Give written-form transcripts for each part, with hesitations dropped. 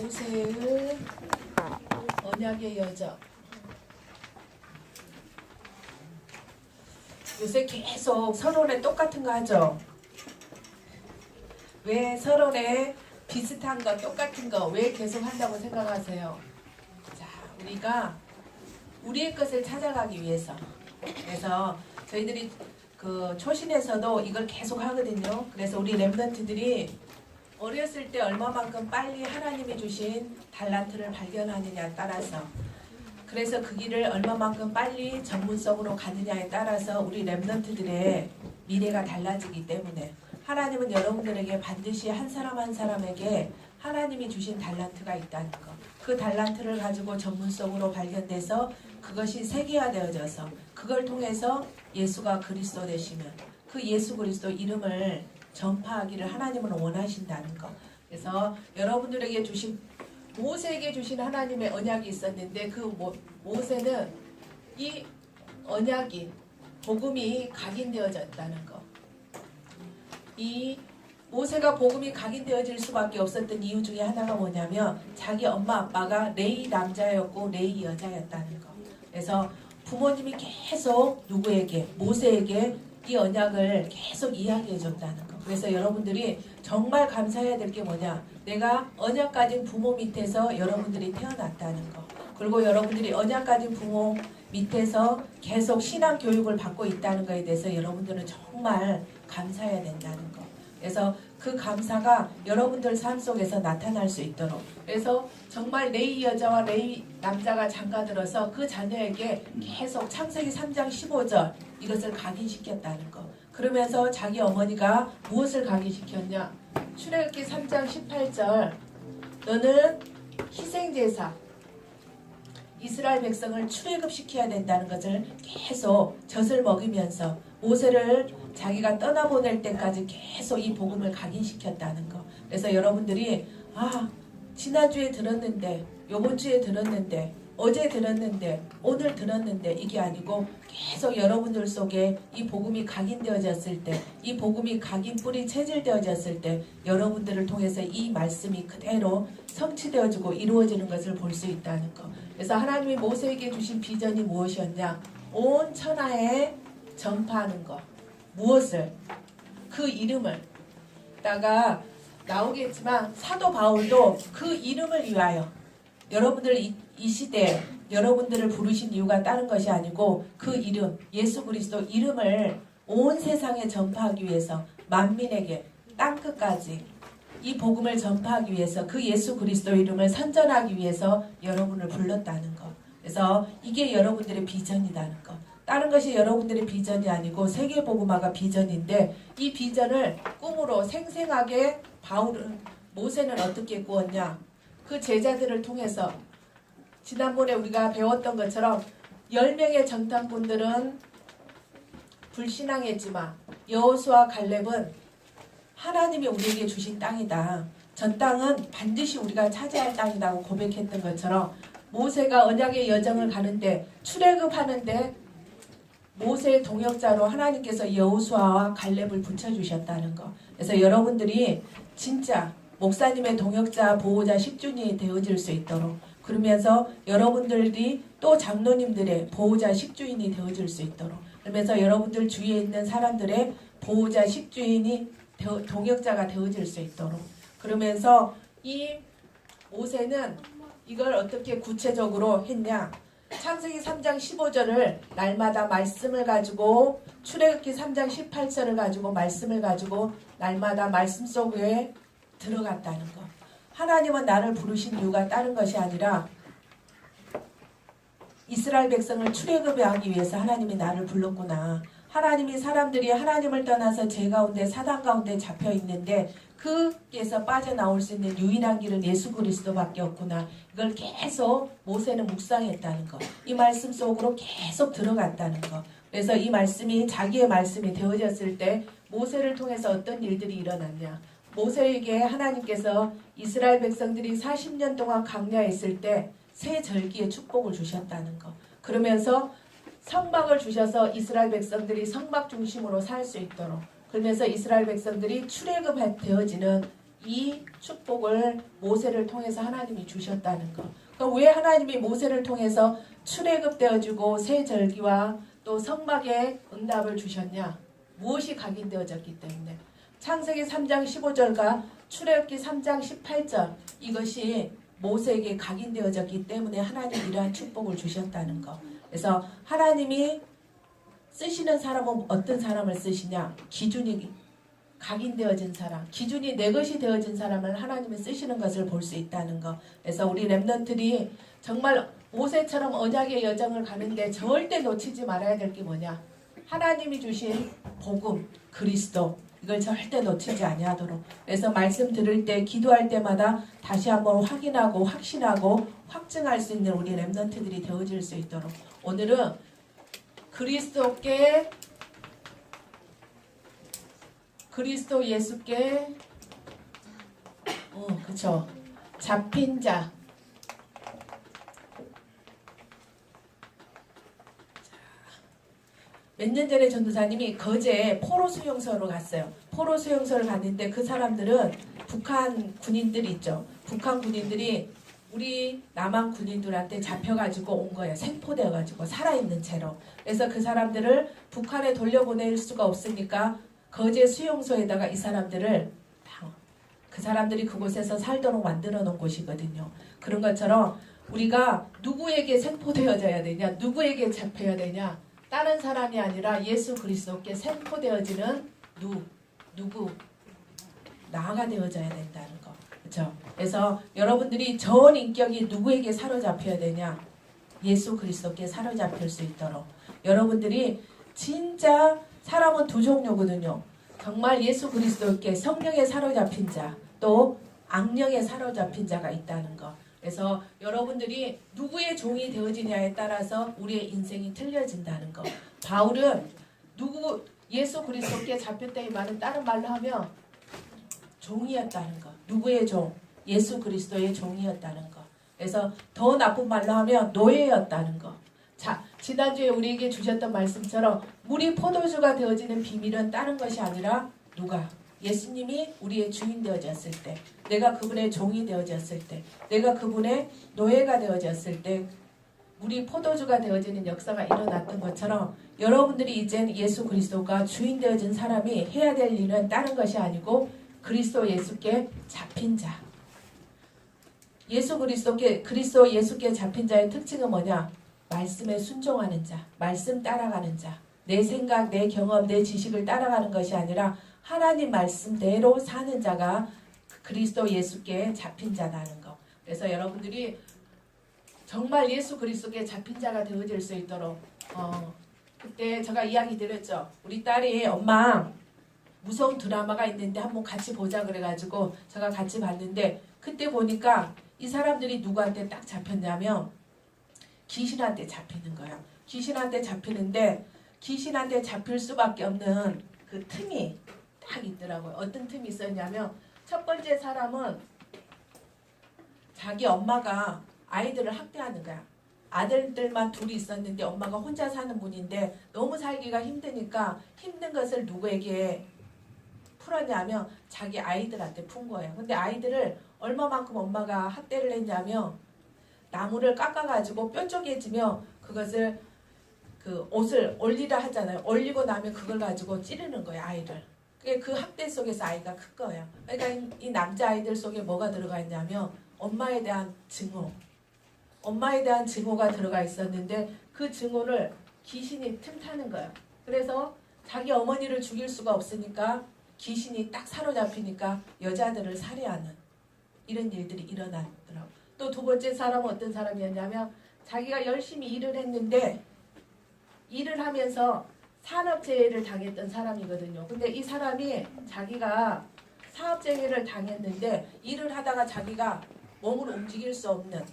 모세의 언약의 여정. 요새 계속 서론에 똑같은 거 하죠. 왜 서론에 비슷한 거 똑같은 거 왜 계속 한다고 생각하세요? 자, 우리가 우리의 것을 찾아가기 위해서. 그래서 저희들이 그 초신에서도 이걸 계속 하거든요. 그래서 우리 랩런트들이 어렸을 때 얼마만큼 빨리 하나님이 주신 달란트를 발견하느냐에 따라서, 그래서 그 길을 얼마만큼 빨리 전문성으로 가느냐에 따라서 우리 랩런트들의 미래가 달라지기 때문에 하나님은 여러분들에게 반드시 한 사람 한 사람에게 하나님이 주신 달란트가 있다는 거. 그 달란트를 가지고 전문성으로 발견돼서 그것이 세계화되어져서 그걸 통해서 예수가 그리스도 되시면 그 예수 그리스도 이름을 전파하기를 하나님은 원하신다는 거. 그래서 여러분들에게 주신 모세에게 주신 하나님의 언약이 있었는데 그 모세는 이 언약이 복음이 각인되어졌다는 거. 이 모세가 복음이 각인되어질 수밖에 없었던 이유 중에 하나가 뭐냐면 자기 엄마 아빠가 레위 남자였고 레위 여자였다는 거. 그래서 부모님이 계속 누구에게? 모세에게 이 언약을 계속 이야기해 줬다는 거. 그래서 여러분들이 정말 감사해야 될 게 뭐냐? 내가 언약 가진 부모 밑에서 여러분들이 태어났다는 거. 그리고 여러분들이 언약 가진 부모 밑에서 계속 신앙 교육을 받고 있다는 거에 대해서 여러분들은 정말 감사해야 된다는 거. 그래서 그 감사가 여러분들 삶 속에서 나타날 수 있도록, 그래서 정말 레위 여자와 레위 남자가 장가들어서 그 자녀에게 계속 창세기 3장 15절 이것을 각인시켰다는 거. 그러면서 자기 어머니가 무엇을 각인시켰냐? 출애굽기 3장 18절 너는 희생제사 이스라엘 백성을 출애굽시켜야 된다는 것을 계속 젖을 먹이면서 모세를 자기가 떠나보낼 때까지 계속 이 복음을 각인시켰다는 거. 그래서 여러분들이 지난주에 들었는데, 요번주에 들었는데, 어제 들었는데, 오늘 들었는데 이게 아니고 계속 여러분들 속에 이 복음이 각인되어졌을 때, 이 복음이 각인 뿌리 체질되어졌을 때 여러분들을 통해서 이 말씀이 그대로 성취되어지고 이루어지는 것을 볼 수 있다는 거. 그래서 하나님이 모세에게 주신 비전이 무엇이었냐? 온 천하에 전파하는 거. 무엇을? 그 이름을. 다가 나오겠지만 사도 바울도 그 이름을 위하여 여러분들 이 시대에 여러분들을 부르신 이유가 다른 것이 아니고 그 이름, 예수 그리스도 이름을 온 세상에 전파하기 위해서 만민에게 땅끝까지 이 복음을 전파하기 위해서 그 예수 그리스도 이름을 선전하기 위해서 여러분을 불렀다는 거. 그래서 이게 여러분들의 비전이라는 거. 다른 것이 여러분들의 비전이 아니고 세계복음화가 비전인데 이 비전을 꿈으로 생생하게 모세는 어떻게 꾸었냐? 그 제자들을 통해서 지난번에 우리가 배웠던 것처럼 10명의 정탐꾼들은 불신앙했지만 여호수아 갈렙은 하나님이 우리에게 주신 땅이다. 저 땅은 반드시 우리가 차지할 땅이라고 고백했던 것처럼 모세가 언약의 여정을 가는데 출애굽하는데 모세의 동역자로 하나님께서 여호수아와 갈렙을 붙여주셨다는 거. 그래서 여러분들이 진짜 목사님의 동역자, 보호자, 식주인이 되어질 수 있도록, 그러면서 여러분들이 또 장로님들의 보호자, 식주인이 되어질 수 있도록, 그러면서 여러분들 주위에 있는 사람들의 보호자, 식주인이 동역자가 되어질 수 있도록, 그러면서 이 모세는 이걸 어떻게 구체적으로 했냐? 창세기 3장 15절을 날마다 말씀을 가지고, 출애굽기 3장 18절을 가지고 말씀을 가지고 날마다 말씀 속에 들어갔다는 것. 하나님은 나를 부르신 이유가 다른 것이 아니라 이스라엘 백성을 출애굽하기 위해서 하나님이 나를 불렀구나. 하나님이 사람들이 하나님을 떠나서 죄 가운데 사단 가운데 잡혀 있는데 그에서 빠져나올 수 있는 유일한 길은 예수 그리스도밖에 없구나. 이걸 계속 모세는 묵상했다는 것. 이 말씀 속으로 계속 들어갔다는 것. 그래서 이 말씀이 자기의 말씀이 되어졌을 때 모세를 통해서 어떤 일들이 일어났냐. 모세에게 하나님께서 이스라엘 백성들이 40년 동안 광야에 있을 때 새 절기의 축복을 주셨다는 것. 그러면서 성막을 주셔서 이스라엘 백성들이 성막 중심으로 살 수 있도록, 그러면서 이스라엘 백성들이 출애굽되어지는 이 축복을 모세를 통해서 하나님이 주셨다는 거. 그럼 왜 하나님이 모세를 통해서 출애굽되어지고 새 절기와 또 성막의 응답을 주셨냐? 무엇이 각인되어졌기 때문에. 창세기 3장 15절과 출애굽기 3장 18절 이것이 모세에게 각인되어졌기 때문에 하나님이 이러한 축복을 주셨다는 거. 그래서 하나님이 쓰시는 사람은 어떤 사람을 쓰시냐? 기준이 각인되어진 사람, 기준이 내 것이 되어진 사람을 하나님이 쓰시는 것을 볼 수 있다는 거. 그래서 우리 렘넌트들이 정말 모세처럼 언약의 여정을 가는데 절대 놓치지 말아야 될 게 뭐냐? 하나님이 주신 복음, 그리스도 이걸 절대 놓치지 아니하도록. 그래서 말씀 들을 때 기도할 때마다 다시 한번 확인하고 확신하고 확증할 수 있는 우리 렘넌트들이 되어질 수 있도록. 오늘은 그리스도께 그리스도 예수께 그쵸 잡힌 자. 몇 년 전에 전도사님이 거제에 포로 수용소로 갔어요. 포로 수용소를 갔는데 그 사람들은 북한 군인들 있죠. 북한 군인들이 우리 남한 군인들한테 잡혀가지고 온 거예요. 생포되어가지고 살아있는 채로. 그래서 그 사람들을 북한에 돌려보낼 수가 없으니까 거제 수용소에다가 이 사람들을 그 사람들이 그곳에서 살도록 만들어 놓은 곳이거든요. 그런 것처럼 우리가 누구에게 생포되어져야 되냐? 누구에게 잡혀야 되냐? 다른 사람이 아니라 예수 그리스도께 생포되어지는 누구 나가 되어져야 된다는 거. 그렇죠? 그래서 여러분들이 전 인격이 누구에게 사로잡혀야 되냐? 예수 그리스도께 사로잡힐 수 있도록. 여러분들이 진짜 사람은 두 종류거든요. 정말 예수 그리스도께 성령에 사로잡힌 자, 또 악령에 사로잡힌 자가 있다는 거. 그래서 여러분들이 누구의 종이 되어지냐에 따라서 우리의 인생이 틀려진다는 거. 바울은 예수 그리스도께 잡혔다의 말은 다른 말로 하면 종이었다는 거. 누구의 종? 예수 그리스도의 종이었다는 거. 그래서 더 나쁜 말로 하면 노예였다는 거. 자, 지난주에 우리에게 주셨던 말씀처럼 물이 포도주가 되어지는 비밀은 다른 것이 아니라 누가? 예수님이 우리의 주인 되어졌을 때, 내가 그분의 종이 되어졌을 때, 내가 그분의 노예가 되어졌을 때 물이 포도주가 되어지는 역사가 일어났던 것처럼 여러분들이 이젠 예수 그리스도가 주인 되어진 사람이 해야 될 일은 다른 것이 아니고 그리스도 예수께 잡힌 자. 그리스도 예수께 잡힌 자의 특징은 뭐냐? 말씀에 순종하는 자, 말씀 따라가는 자. 내 생각, 내 경험, 내 지식을 따라가는 것이 아니라 하나님 말씀대로 사는 자가 그리스도 예수께 잡힌 자라는 거. 그래서 여러분들이 정말 예수 그리스도께 잡힌 자가 되어질 수 있도록 그때 제가 이야기 드렸죠. 우리 딸이 엄마 무서운 드라마가 있는데 한번 같이 보자 그래가지고 제가 같이 봤는데 그때 보니까 이 사람들이 누구한테 딱 잡혔냐면 귀신한테 잡히는 거예요. 귀신한테 잡히는데 귀신한테 잡힐 수밖에 없는 그 틈이 딱 있더라고요. 어떤 틈이 있었냐면 첫 번째 사람은 자기 엄마가 아이들을 학대하는 거야. 아들들만 둘이 있었는데 엄마가 혼자 사는 분인데 너무 살기가 힘드니까 힘든 것을 누구에게 풀었냐면 자기 아이들한테 푼 거예요. 근데 아이들을 얼마만큼 엄마가 학대를 했냐면 나무를 깎아가지고 뾰족해지며 그것을 그 옷을 올리라 하잖아요. 올리고 나면 그걸 가지고 찌르는 거예요. 아이를. 그 학대 속에서 아이가 큰 거예요. 그러니까 이 남자아이들 속에 뭐가 들어가 있냐면 엄마에 대한 증오. 엄마에 대한 증오가 들어가 있었는데 그 증오를 귀신이 틈타는 거예요. 그래서 자기 어머니를 죽일 수가 없으니까 귀신이 딱 사로잡히니까 여자들을 살해하는 이런 일들이 일어나더라고요. 또 두 번째 사람은 어떤 사람이었냐면 자기가 열심히 일을 했는데 일을 하면서 산업재해를 당했던 사람이거든요. 근데 이 사람이 자기가 사업재해를 당했는데 일을 하다가 자기가 몸을 움직일 수 없는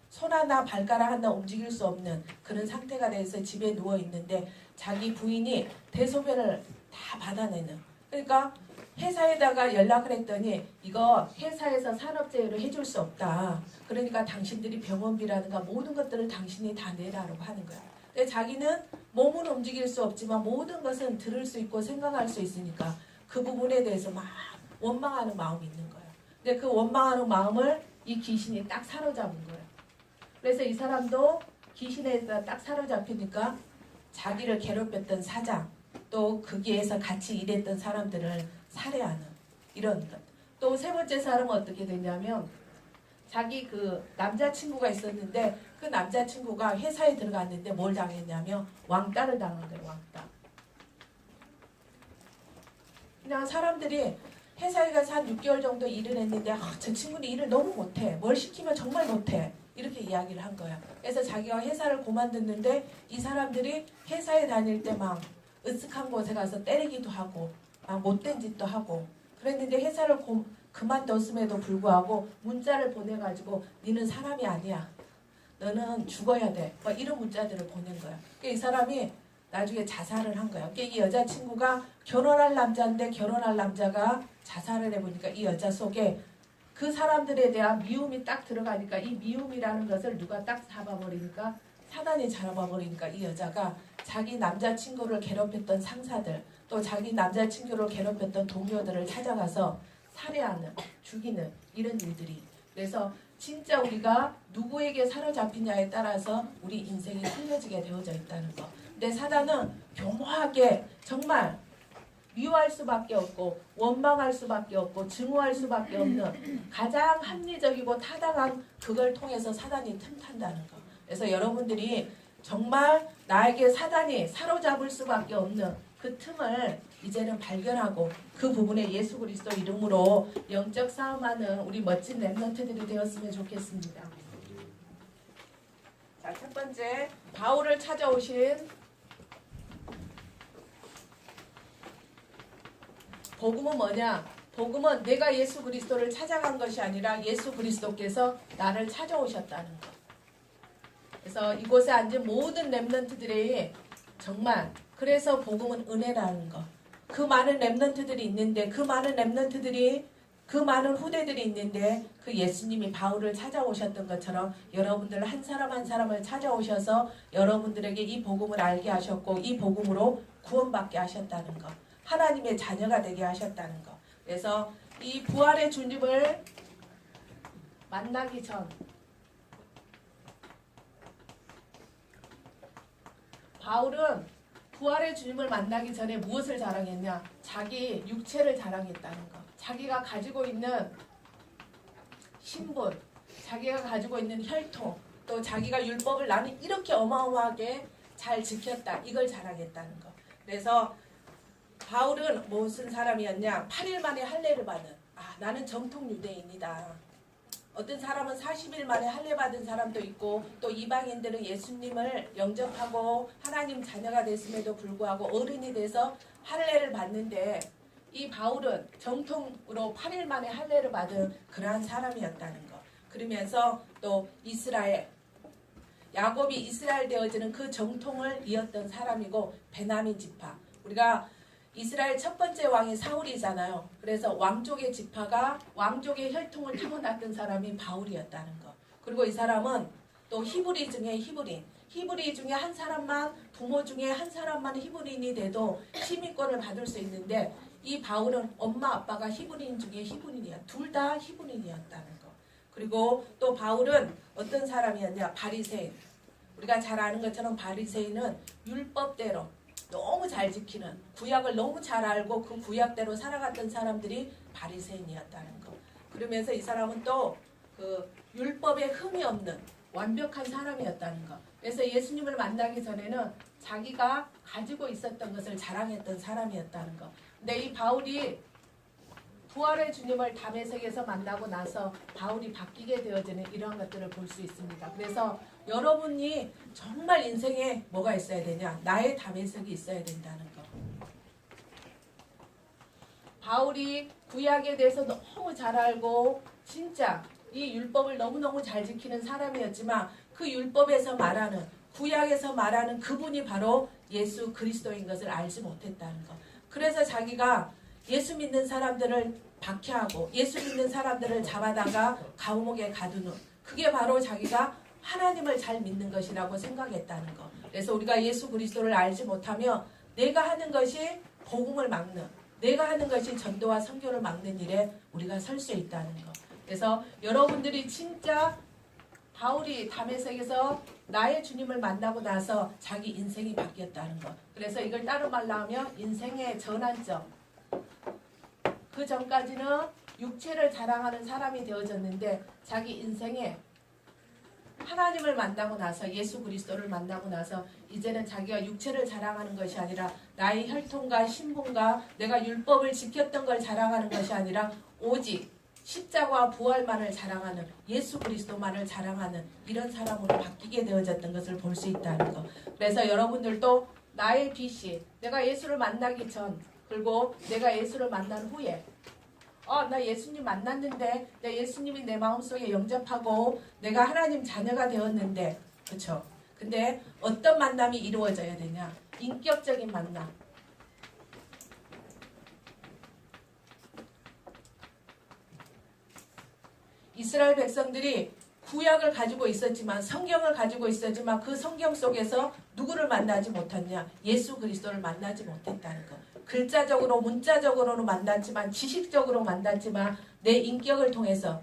손 하나 발가락 하나 움직일 수 없는 그런 상태가 돼서 집에 누워 있는데 자기 부인이 대소변을 다 받아내는. 그러니까 회사에다가 연락을 했더니 이거 회사에서 산업재해로 해줄 수 없다. 그러니까 당신들이 병원비라든가 모든 것들을 당신이 다 내라라고 하는 거야. 근데 자기는 몸은 움직일 수 없지만 모든 것은 들을 수 있고 생각할 수 있으니까 그 부분에 대해서 막 원망하는 마음이 있는 거예요. 근데 그 원망하는 마음을 이 귀신이 딱 사로잡은 거예요. 그래서 이 사람도 귀신에 딱 사로잡히니까 자기를 괴롭혔던 사장, 또 거기에서 같이 일했던 사람들을 살해하는 이런 것. 또 세 번째 사람은 어떻게 되냐면 자기 그 남자친구가 있었는데 그 남자친구가 회사에 들어갔는데 뭘 당했냐면 왕따를 당한 거예요. 왕따. 그냥 사람들이 회사에 가서 한 6개월 정도 일을 했는데 저 친구는 일을 너무 못해. 뭘 시키면 정말 못해. 이렇게 이야기를 한 거야. 그래서 자기가 회사를 그만뒀는데 이 사람들이 회사에 다닐 때 막 으슥한 곳에 가서 때리기도 하고 막 못된 짓도 하고 그랬는데 회사를 그만뒀음에도 불구하고 문자를 보내가지고 니는 사람이 아니야. 너는 죽어야 돼. 막 이런 문자들을 보낸 거야. 그러니까 이 사람이 나중에 자살을 한 거야. 그러니까 이 여자친구가 결혼할 남자인데 결혼할 남자가 자살을 해보니까 이 여자 속에 그 사람들에 대한 미움이 딱 들어가니까 이 미움이라는 것을 누가 딱 잡아버리니까 사단이 잡아버리니까 이 여자가 자기 남자친구를 괴롭혔던 상사들 또 자기 남자친구를 괴롭혔던 동료들을 찾아가서 살해하는 죽이는 이런 일들이 그래서 진짜 우리가 누구에게 사로잡히냐에 따라서 우리 인생이 틀려지게 되어져 있다는 거. 근데 사단은 교묘하게 정말 미워할 수밖에 없고 원망할 수밖에 없고 증오할 수밖에 없는 가장 합리적이고 타당한 그걸 통해서 사단이 틈탄다는 거. 그래서 여러분들이 정말 나에게 사단이 사로잡을 수밖에 없는 그 틈을 이제는 발견하고 그 부분에 예수 그리스도 이름으로 영적 싸움하는 우리 멋진 렘넌트들이 되었으면 좋겠습니다. 자, 첫 번째 바울을 찾아오신 복음은 뭐냐? 복음은 내가 예수 그리스도를 찾아간 것이 아니라 예수 그리스도께서 나를 찾아오셨다는 것. 그래서 이곳에 앉은 모든 렘넌트들이 정말 그래서 복음은 은혜라는 것. 그 많은 렘넌트들이 있는데 그 많은 렘넌트들이 그 많은 후대들이 있는데 그 예수님이 바울을 찾아오셨던 것처럼 여러분들 한 사람 한 사람을 찾아오셔서 여러분들에게 이 복음을 알게 하셨고 이 복음으로 구원받게 하셨다는 것. 하나님의 자녀가 되게 하셨다는 것. 그래서 이 부활의 주님을 만나기 전 바울은 부활의 주님을 만나기 전에 무엇을 자랑했냐? 자기 육체를 자랑했다는 것. 자기가 가지고 있는 신분, 자기가 가지고 있는 혈통, 또 자기가 율법을 나는 이렇게 어마어마하게 잘 지켰다. 이걸 자랑했다는 것. 그래서 바울은 무슨 사람이었냐? 8일 만에 할례를 받은 나는 정통 유대인이다. 어떤 사람은 40일 만에 할례 받은 사람도 있고 또 이방인들은 예수님을 영접하고 하나님 자녀가 됐음에도 불구하고 어른이 돼서 할례를 받는데 이 바울은 정통으로 8일 만에 할례를 받은 그러한 사람이었다는 것. 그러면서 또 이스라엘 야곱이 이스라엘 되어지는 그 정통을 이었던 사람이고 베냐민 지파 우리가 이스라엘 첫 번째 왕이 사울이잖아요. 그래서 왕족의 지파가 왕족의 혈통을 타고났던 사람이 바울이었다는 것. 그리고 이 사람은 또 히브리 중에 히브리 중에 한 사람만 부모 중에 한 사람만 히브리인이 돼도 시민권을 받을 수 있는데 이 바울은 엄마 아빠가 히브리인 중에 히브리인이야. 둘 다 히브리인이었다는 것. 그리고 또 바울은 어떤 사람이었냐? 바리새인. 우리가 잘 아는 것처럼 바리새인은 율법대로 너무 잘 지키는 구약을 너무 잘 알고 그 구약대로 살아갔던 사람들이 바리새인이었다는 거. 그러면서 이 사람은 또 그 율법에 흠이 없는 완벽한 사람이었다는 거. 그래서 예수님을 만나기 전에는 자기가 가지고 있었던 것을 자랑했던 사람이었다는 거. 근데 이 바울이 부활의 주님을 담에색에서 만나고 나서 바울이 바뀌게 되어지는 이러한 것들을 볼 수 있습니다. 그래서 여러분이 정말 인생에 뭐가 있어야 되냐? 나의 담에색이 있어야 된다는 거. 바울이 구약에 대해서 너무 잘 알고 진짜 이 율법을 너무너무 잘 지키는 사람이었지만 그 율법에서 말하는 구약에서 말하는 그분이 바로 예수 그리스도인 것을 알지 못했다는 거. 그래서 자기가 예수 믿는 사람들을 박해하고 예수 믿는 사람들을 잡아다가 감옥에 가두는 그게 바로 자기가 하나님을 잘 믿는 것이라고 생각했다는 거. 그래서 우리가 예수 그리스도를 알지 못하며 내가 하는 것이 복음을 막는 내가 하는 것이 전도와 선교를 막는 일에 우리가 설 수 있다는 거. 그래서 여러분들이 진짜 바울이 다메섹에서 나의 주님을 만나고 나서 자기 인생이 바뀌었다는 거. 그래서 이걸 따로 말로 하면 인생의 전환점. 그 전까지는 육체를 자랑하는 사람이 되어졌는데 자기 인생에 하나님을 만나고 나서 예수 그리스도를 만나고 나서 이제는 자기가 육체를 자랑하는 것이 아니라 나의 혈통과 신분과 내가 율법을 지켰던 걸 자랑하는 것이 아니라 오직 십자가와 부활만을 자랑하는 예수 그리스도만을 자랑하는 이런 사람으로 바뀌게 되어졌던 것을 볼 수 있다는 것. 그래서 여러분들도 나의 빛이 내가 예수를 만나기 전 그리고 내가 예수를 만난 후에 나 예수님 만났는데 내 예수님이 내 마음속에 영접하고 내가 하나님 자녀가 되었는데 그렇죠? 근데 어떤 만남이 이루어져야 되냐? 인격적인 만남. 이스라엘 백성들이 구약을 가지고 있었지만 성경을 가지고 있었지만 그 성경 속에서 누구를 만나지 못했냐? 예수 그리스도를 만나지 못했다는 것. 글자적으로 문자적으로는 만났지만 지식적으로 만났지만 내 인격을 통해서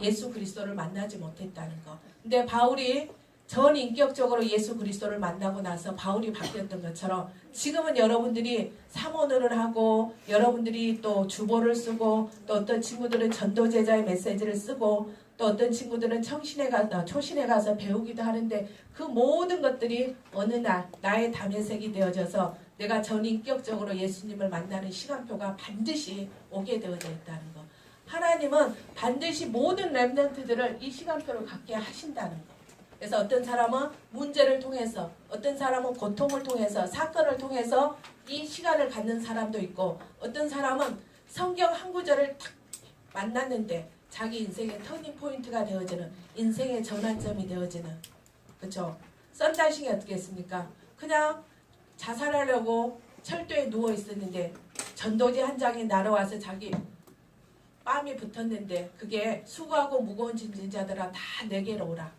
예수 그리스도를 만나지 못했다는 것. 근데 바울이 전 인격적으로 예수 그리스도를 만나고 나서 바울이 바뀌었던 것처럼 지금은 여러분들이 사모를 하고 여러분들이 또 주보를 쓰고 또 어떤 친구들은 전도제자의 메시지를 쓰고 또 어떤 친구들은 초신에 가서 배우기도 하는데 그 모든 것들이 어느 날 나의 담예색이 되어져서 내가 전인격적으로 예수님을 만나는 시간표가 반드시 오게 되어져 있다는 것. 하나님은 반드시 모든 렘넌트들을 이 시간표를 갖게 하신다는 것. 그래서 어떤 사람은 문제를 통해서 어떤 사람은 고통을 통해서 사건을 통해서 이 시간을 갖는 사람도 있고 어떤 사람은 성경 한 구절을 탁 만났는데 자기 인생의 터닝 포인트가 되어지는 인생의 전환점이 되어지는 그렇죠. 썬다싱이 어떻게 했습니까? 그냥 자살하려고 철도에 누워 있었는데 전도지 한 장이 날아와서 자기 뺨이 붙었는데 그게 수고하고 무거운 짐진자들아 다 내게로 오라.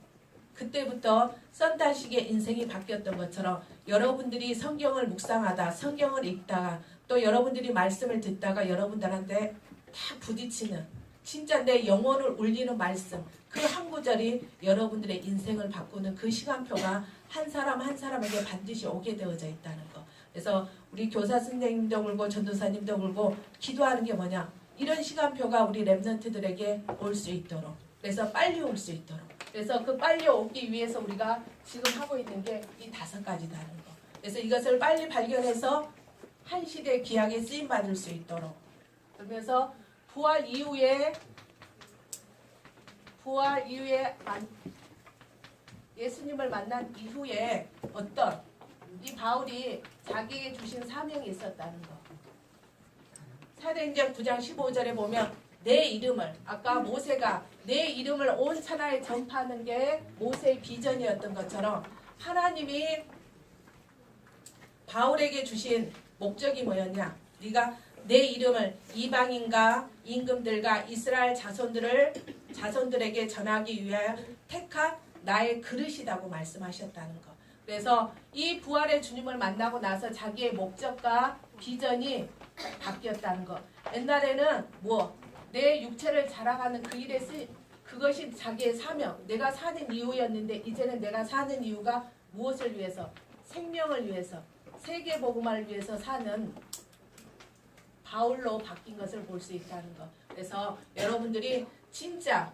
그때부터 썬다식의 인생이 바뀌었던 것처럼 여러분들이 성경을 묵상하다 성경을 읽다가 또 여러분들이 말씀을 듣다가 여러분들한테 다 부딪히는 진짜 내 영혼을 울리는 말씀 그 한 구절이 여러분들의 인생을 바꾸는 그 시간표가 한 사람 한 사람에게 반드시 오게 되어져 있다는 거. 그래서 우리 교사 선생님도 그러고 전도사님도 그러고 기도하는 게 뭐냐. 이런 시간표가 우리 렘넌트들에게 올 수 있도록 그래서 빨리 올 수 있도록 그래서 그 빨리 오기 위해서 우리가 지금 하고 있는 게 이 5가지다는 거. 그래서 이것을 빨리 발견해서 한 시대의 기약에 쓰임받을 수 있도록 그러면서 부활 이후에 예수님을 만난 이후에 어떤 이 바울이 자기에게 주신 사명이 있었다는 거. 사도행전 9장 15절에 보면 내 이름을 아까 모세가 내 이름을 온 천하에 전파하는 게 모세의 비전이었던 것처럼 하나님이 바울에게 주신 목적이 뭐였냐. 네가 내 이름을 이방인과 임금들과 이스라엘 자손들에게 전하기 위하여 택한 나의 그릇이라고 말씀하셨다는 거. 그래서 이 부활의 주님을 만나고 나서 자기의 목적과 비전이 바뀌었다는 거. 옛날에는 내 육체를 자랑하는 그 일에 그것이 자기의 사명, 내가 사는 이유였는데 이제는 내가 사는 이유가 무엇을 위해서? 생명을 위해서, 세계복음화를 위해서 사는 바울로 바뀐 것을 볼 수 있다는 것. 그래서 여러분들이 진짜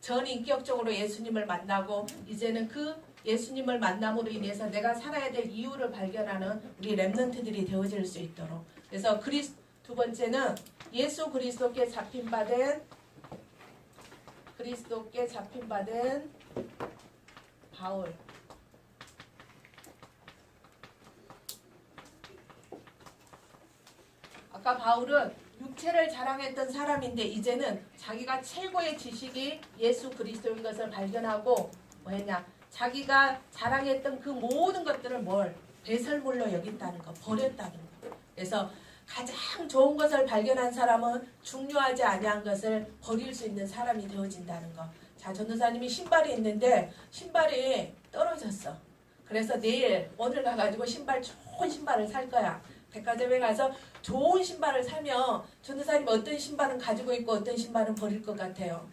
전인격적으로 예수님을 만나고 이제는 그 예수님을 만남으로 인해서 내가 살아야 될 이유를 발견하는 우리 렘넌트들이 되어질 수 있도록. 그래서 두 번째는 예수 그리스도께 잡힌받은 바울. 아까 바울은 육체를 자랑했던 사람인데 이제는 자기가 최고의 지식이 예수 그리스도인 것을 발견하고 뭐했냐? 자기가 자랑했던 그 모든 것들을 배설물로 여긴다는 거, 버렸다는 거. 그래서 가장 좋은 것을 발견한 사람은 중요하지 아니한 것을 버릴 수 있는 사람이 되어진다는 거. 자, 전도사님이 신발이 있는데 신발이 떨어졌어. 그래서 오늘 가가지고 좋은 신발을 살 거야. 백화점에 가서 좋은 신발을 사면 전도사님 어떤 신발은 가지고 있고 어떤 신발은 버릴 것 같아요?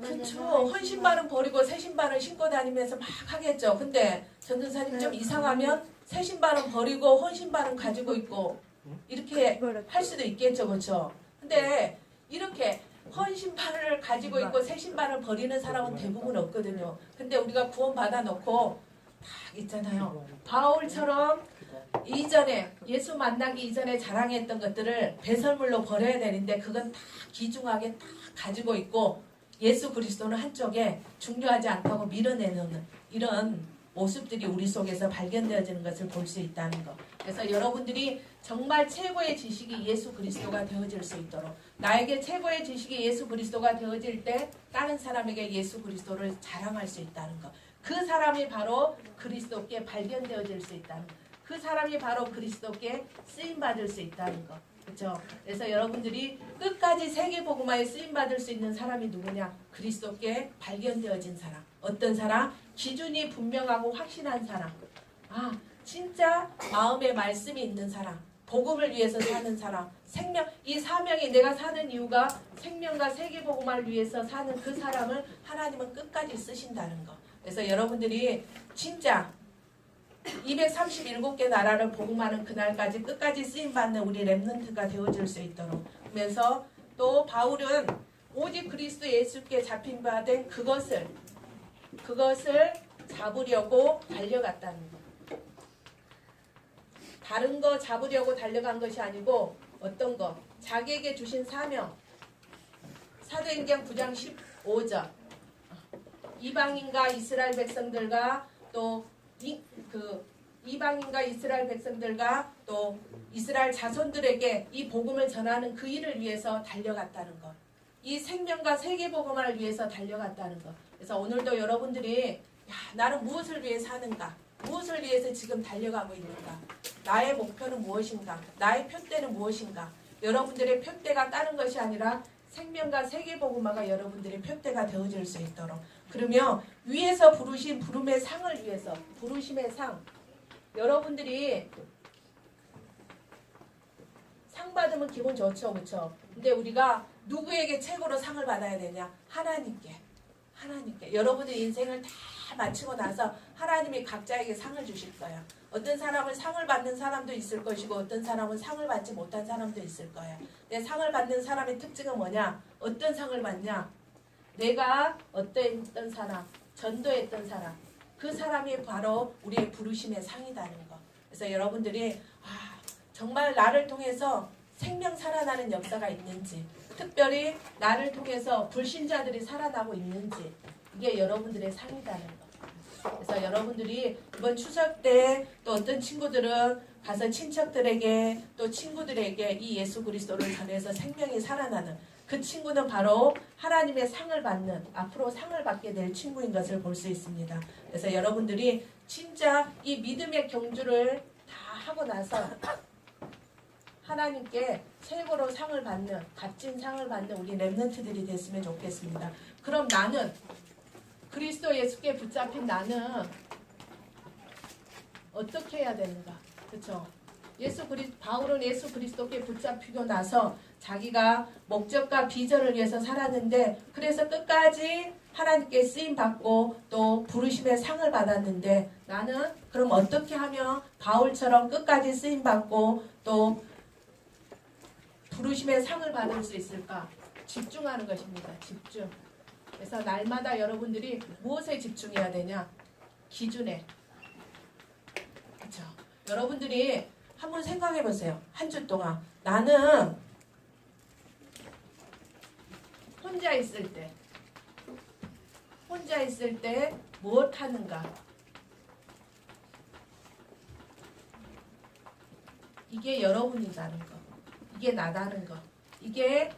그쵸. 헌 신발은 버리고 새 신발을 신고 다니면서 막 하겠죠. 근데 전도사님 좀 이상하면 새 신발은 버리고 헌 신발은 가지고 있고 이렇게 할 수도 있겠죠. 그렇죠. 근데 이렇게 헌 신발을 가지고 있고 새 신발을 버리는 사람은 대부분 없거든요. 근데 우리가 구원 받아 놓고 딱 있잖아요. 바울처럼 이전에 예수 만나기 이전에 자랑했던 것들을 배설물로 버려야 되는데 그건 다 귀중하게 다 가지고 있고 예수 그리스도는 한쪽에 중요하지 않다고 밀어내는 이런 모습들이 우리 속에서 발견되어지는 것을 볼 수 있다는 것. 그래서 여러분들이 정말 최고의 지식이 예수 그리스도가 되어질 수 있도록 나에게 최고의 지식이 예수 그리스도가 되어질 때 다른 사람에게 예수 그리스도를 자랑할 수 있다는 것. 그 사람이 바로 그리스도께 발견되어질 수 있다는 것. 그 사람이 바로 그리스도께 쓰임받을 수 있다는 것. 그렇죠? 그래서 여러분들이 끝까지 세계복음화에 쓰임받을 수 있는 사람이 누구냐? 그리스도께 발견되어진 사람. 어떤 사람? 기준이 분명하고 확신한 사람. 아, 진짜 마음에 말씀이 있는 사람. 복음을 위해서 사는 사람. 생명, 이 사명이 내가 사는 이유가 생명과 세계복음화를 위해서 사는 그 사람을 하나님은 끝까지 쓰신다는 거. 그래서 여러분들이 진짜 237개 나라를 복음하는 그날까지 끝까지 쓰임받는 우리 렘넌트가 되어줄 수 있도록 하면서 또 바울은 오직 그리스도 예수께 잡힌 바 된 그것을 잡으려고 달려갔다는 거. 다른 거 잡으려고 달려간 것이 아니고 어떤 거? 자기에게 주신 사명. 사도행전 9장 15절. 이방인과 이스라엘 백성들과 또 이방인과 이스라엘 백성들과 또 이스라엘 자손들에게 이 복음을 전하는 그 일을 위해서 달려갔다는 것. 이 생명과 세계복음화를 위해서 달려갔다는 것. 그래서 오늘도 여러분들이 나는 무엇을 위해 사는가? 무엇을 위해서 지금 달려가고 있는가? 나의 목표는 무엇인가? 나의 표대는 무엇인가? 여러분들의 표대가 다른 것이 아니라 생명과 세계복음화가 여러분들의 표대가 되어질 수 있도록 그러면 위에서 부르신 부름의 상을 위해서 부르심의 상 여러분들이 상 받으면 기분 좋죠. 그렇죠? 근데 우리가 누구에게 최고로 상을 받아야 되냐? 하나님께 여러분의 인생을 다 마치고 나서 하나님이 각자에게 상을 주실 거야. 어떤 사람은 상을 받는 사람도 있을 것이고 어떤 사람은 상을 받지 못한 사람도 있을 거야. 내 상을 받는 사람의 특징은 뭐냐? 어떤 상을 받냐? 내가 어떤 사람, 전도했던 사람, 그 사람이 바로 우리의 부르심의 상이라는 거. 그래서 여러분들이 정말 나를 통해서 생명 살아나는 역사가 있는지, 특별히 나를 통해서 불신자들이 살아나고 있는지, 이게 여러분들의 상이라는 거. 그래서 여러분들이 이번 추석 때 또 어떤 친구들은 가서 친척들에게 또 친구들에게 이 예수 그리스도를 전해서 생명이 살아나는 그 친구는 바로 하나님의 상을 받는 앞으로 상을 받게 될 친구인 것을 볼 수 있습니다. 그래서 여러분들이 진짜 이 믿음의 경주를 다 하고 나서 하나님께 최고로 상을 받는 값진 상을 받는 우리 렘넌트들이 됐으면 좋겠습니다. 그럼 나는 그리스도 예수께 붙잡힌 나는 어떻게 해야 되는가? 그렇죠? 바울은 예수 그리스도께 붙잡히고 나서 자기가 목적과 비전을 위해서 살았는데 그래서 끝까지 하나님께 쓰임 받고 또 부르심의 상을 받았는데 나는 그럼 어떻게 하면 바울처럼 끝까지 쓰임 받고 또 부르심의 상을 받을 수 있을까? 집중하는 것입니다. 집중. 그래서 날마다 여러분들이 무엇에 집중해야 되냐? 기준에. 그렇죠? 여러분들이 한번 생각해 보세요. 한 주 동안 나는 혼자 있을 때 무엇 하는가? 이게 여러분이라는 거. 이게 나다는 거. 이게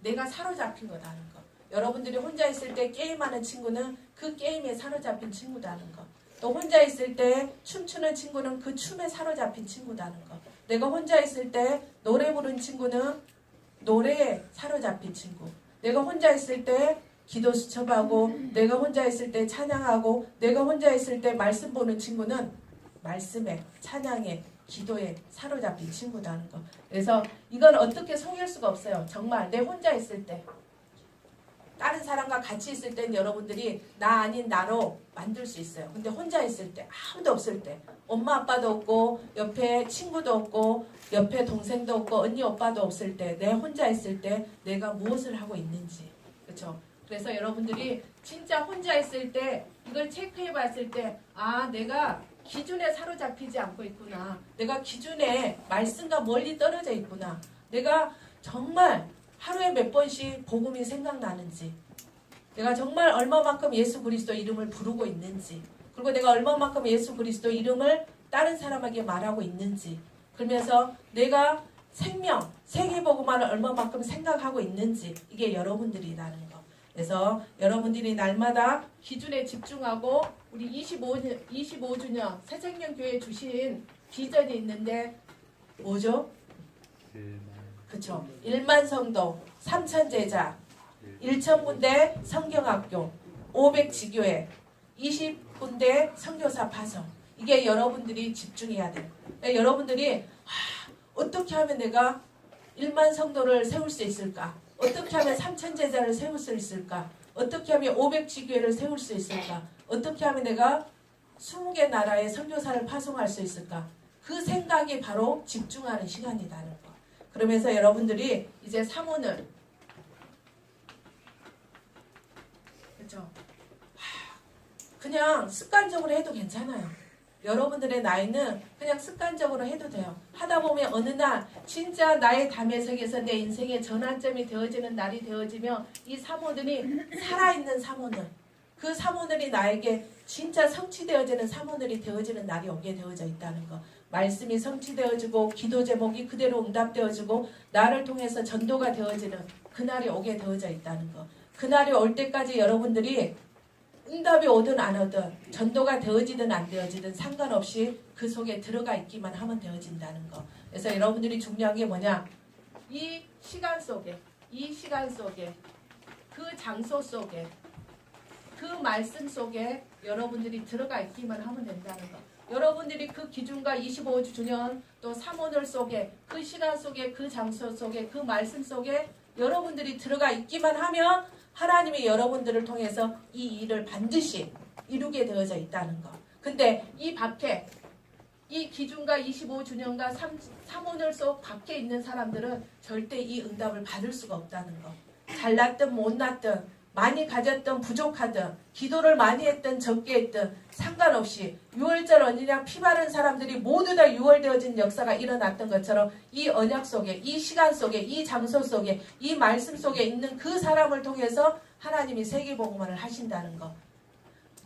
내가 사로잡힌 거다는 거. 여러분들이 혼자 있을 때 게임하는 친구는 그 게임에 사로잡힌 친구다는 거. 또 혼자 있을 때 춤추는 친구는 그 춤에 사로잡힌 친구다는 거. 내가 혼자 있을 때 노래 부르는 친구는 노래에 사로잡힌 친구. 내가 혼자 있을 때 기도 수첩하고 내가 혼자 있을 때 찬양하고 내가 혼자 있을 때 말씀 보는 친구는 말씀에, 찬양에, 기도에 사로잡힌 친구다는 거. 그래서 이건 어떻게 속일 수가 없어요. 정말 내 혼자 있을 때, 다른 사람과 같이 있을 때는 여러분들이 나 아닌 나로 만들 수 있어요. 근데 혼자 있을 때, 아무도 없을 때, 엄마 아빠도 없고 옆에 친구도 없고 옆에 동생도 없고 언니 오빠도 없을 때, 내 혼자 있을 때 내가 무엇을 하고 있는지. 그렇죠? 그래서 여러분들이 진짜 혼자 있을 때 이걸 체크해 봤을 때, 아, 내가 기준에 사로잡히지 않고 있구나. 내가 기준에 말씀과 멀리 떨어져 있구나. 내가 정말 하루에 몇 번씩 복음이 생각나는지, 내가 정말 얼마만큼 예수 그리스도 이름을 부르고 있는지, 그리고 내가 얼마만큼 예수 그리스도 이름을 다른 사람에게 말하고 있는지, 그러면서 내가 생명, 세계복음화를 얼마만큼 생각하고 있는지, 이게 여러분들이라는 거. 그래서 여러분들이 날마다 기준에 집중하고 우리 25주년 새생명교회 주신 비전이 있는데 뭐죠? 그렇죠. 1만 성도, 3천 제자, 1,000군데 성경학교, 500지교회, 20군데 선교사 파송. 이게 여러분들이 집중해야 돼요. 그러니까 여러분들이 어떻게 하면 내가 1만 성도를 세울 수 있을까? 어떻게 하면 3천 제자를 세울 수 있을까? 어떻게 하면 500지교회를 세울 수 있을까? 어떻게 하면 내가 20개 나라의 선교사를 파송할 수 있을까? 그 생각이 바로 집중하는 시간이라는 거. 그러면서 여러분들이 이제 사모를, 그렇죠? 그냥 습관적으로 해도 괜찮아요. 여러분들의 나이는 그냥 습관적으로 해도 돼요. 하다 보면 어느 날 진짜 나의 담의 세계에서 내 인생의 전환점이 되어지는 날이 되어지면 이 사모들이 살아있는 사모들, 그 사모들이 나에게 진짜 성취되어지는 사모들이 되어지는 날이 오게 되어져 있다는 거. 말씀이 성취되어지고 기도 제목이 그대로 응답되어지고 나를 통해서 전도가 되어지는 그날이 오게 되어져 있다는 거. 그날이 올 때까지 여러분들이 응답이 오든 안 오든 전도가 되어지든 안 되어지든 상관없이 그 속에 들어가 있기만 하면 되어진다는 거. 그래서 여러분들이 중요한 게 뭐냐? 이 시간 속에 그 장소 속에 그 말씀 속에 여러분들이 들어가 있기만 하면 된다는 거. 여러분들이 그 기준과 25주년 또 3월절 속에 그 시간 속에 그 장소 속에 그 말씀 속에 여러분들이 들어가 있기만 하면 하나님이 여러분들을 통해서 이 일을 반드시 이루게 되어져 있다는 거. 근데 이 밖에 이 기준과 25주년과 3월절 속 밖에 있는 사람들은 절대 이 응답을 받을 수가 없다는 거. 잘났든 못났든 많이 가졌든 부족하든 기도를 많이 했든 적게 했든 상관없이 6월절 언니랑 피 바른 사람들이 모두 다 6월 되어진 역사가 일어났던 것처럼 이 언약 속에 이 시간 속에 이 장소 속에 이 말씀 속에 있는 그 사람을 통해서 하나님이 세계복음화를 하신다는 거.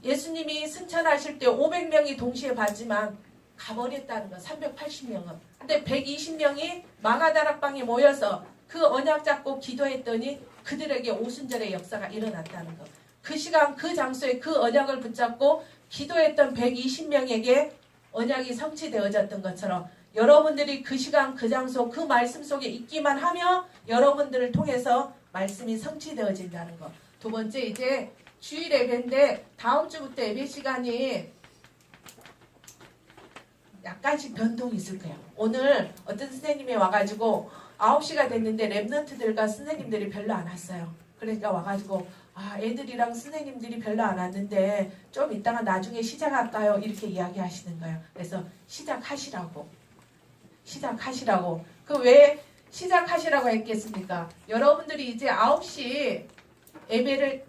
예수님이 승천하실 때 500명이 동시에 봤지만 가버렸다는 거. 380명은. 근데 120명이 마가다락방에 모여서 그 언약 잡고 기도했더니 그들에게 오순절의 역사가 일어났다는 것. 그 시간 그 장소에 그 언약을 붙잡고 기도했던 120명에게 언약이 성취되어졌던 것처럼 여러분들이 그 시간 그 장소 그 말씀 속에 있기만 하며 여러분들을 통해서 말씀이 성취되어진다는 것. 두 번째, 이제 주일 예배인데 다음 주부터 예배 시간이 약간씩 변동이 있을 거예요. 오늘 어떤 선생님이 와가지고 9시가 됐는데 랩런트들과 선생님들이 별로 안 왔어요. 그러니까 와가지고 애들이랑 선생님들이 별로 안 왔는데 좀 이따가 나중에 시작할까요? 이렇게 이야기하시는 거예요. 그래서 시작하시라고. 그 왜 시작하시라고 했겠습니까? 여러분들이 이제 9시 예배를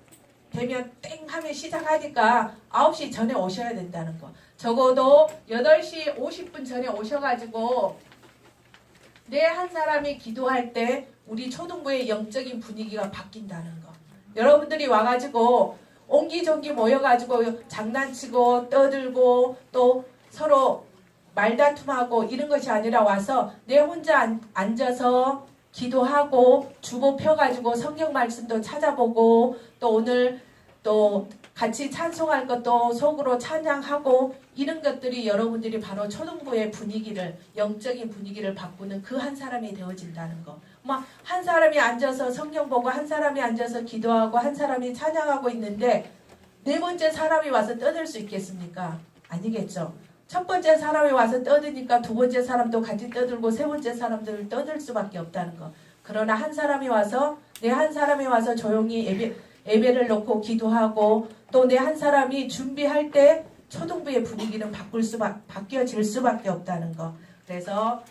되면 땡 하면 시작하니까 9시 전에 오셔야 된다는 거. 적어도 8시 50분 전에 오셔가지고 내 한 사람이 기도할 때 우리 초등부의 영적인 분위기가 바뀐다는 거. 여러분들이 와가지고 옹기종기 모여가지고 장난치고 떠들고 또 서로 말다툼하고 이런 것이 아니라 와서 내 혼자 앉아서 기도하고 주보 펴가지고 성경 말씀도 찾아보고 또 오늘 또 같이 찬송할 것도 속으로 찬양하고 이런 것들이 여러분들이 바로 초등부의 분위기를 영적인 분위기를 바꾸는 그 한 사람이 되어진다는 거. 막 한 사람이 앉아서 성경 보고 한 사람이 앉아서 기도하고 한 사람이 찬양하고 있는데 네 번째 사람이 와서 떠들 수 있겠습니까? 아니겠죠. 첫 번째 사람이 와서 떠드니까 두 번째 사람도 같이 떠들고 세 번째 사람들 떠들 수밖에 없다는 거. 그러나 한 사람이 와서 내 한 사람이 와서 조용히 예배를 놓고 기도하고 또 내 한 사람이 준비할 때 초등부의 분위기는 바뀌어질 수밖에 없다는 거. 그래서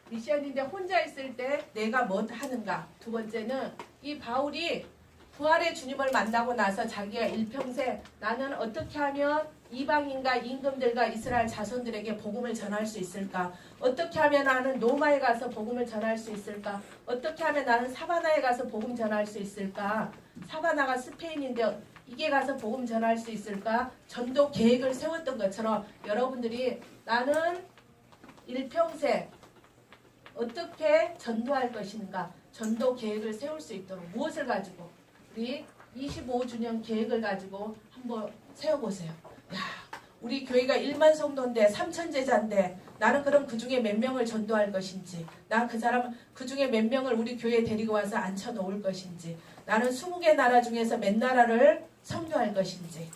미션인데 혼자 있을 때 내가 뭐 하는가. 두 번째는 이 바울이 부활의 주님을 만나고 나서 자기가 일평생 나는 어떻게 하면 이방인과 임금들과 이스라엘 자손들에게 복음을 전할 수 있을까? 어떻게 하면 나는 로마에 가서 복음을 전할 수 있을까? 어떻게 하면 나는 사바나에 가서 복음 전할 수 있을까? 사바나가 스페인인데 이게 가서 복음 전할 수 있을까? 전도 계획을 세웠던 것처럼 여러분들이 나는 일평생 어떻게 전도할 것인가? 전도 계획을 세울 수 있도록 무엇을 가지고? 우리 25주년 계획을 가지고 한번 세워보세요. 야, 우리 교회가 1만 성도인데 3천 제자인데 나는 그럼 그 중에 몇 명을 전도할 것인지, 난 그 사람 그 중에 몇 명을 우리 교회에 데리고 와서 앉혀 놓을 것인지, 나는 20개 나라 중에서 몇 나라를 선교할 것인지,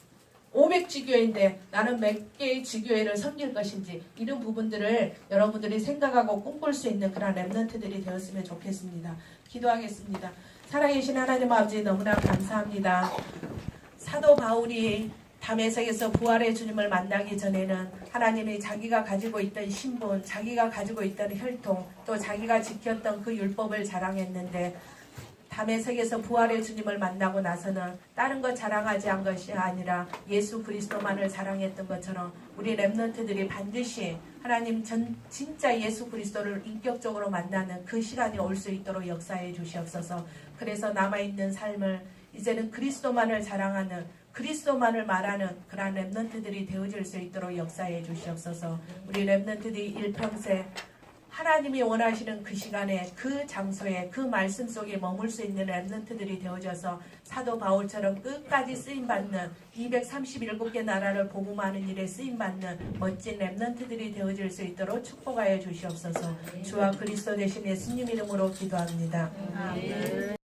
500지교회인데 나는 몇 개의 지교회를 섬길 것인지, 이런 부분들을 여러분들이 생각하고 꿈꿀 수 있는 그런 랩런트들이 되었으면 좋겠습니다. 기도하겠습니다. 살아계신 하나님 아버지 너무나 감사합니다. 사도 바울이 다메섹에서 부활의 주님을 만나기 전에는 하나님이 자기가 가지고 있던 신분, 자기가 가지고 있던 혈통, 또 자기가 지켰던 그 율법을 자랑했는데 다메섹에서 부활의 주님을 만나고 나서는 다른 것 자랑하지 않은 것이 아니라 예수 그리스도만을 자랑했던 것처럼 우리 랩런트들이 반드시 하나님 진짜 예수 그리스도를 인격적으로 만나는 그 시간이 올 수 있도록 역사해 주시옵소서. 그래서 남아있는 삶을 이제는 그리스도만을 자랑하는, 그리스도만을 말하는 그러한 랩런트들이 되어질 수 있도록 역사해 주시옵소서. 우리 랩런트들이 일평생 하나님이 원하시는 그 시간에 그 장소에 그 말씀 속에 머물 수 있는 랩런트들이 되어져서 사도 바울처럼 끝까지 쓰임받는 237개 나라를 복음하는 일에 쓰임받는 멋진 랩런트들이 되어질 수 있도록 축복하여 주시옵소서. 주와 그리스도 되신 예수님 이름으로 기도합니다.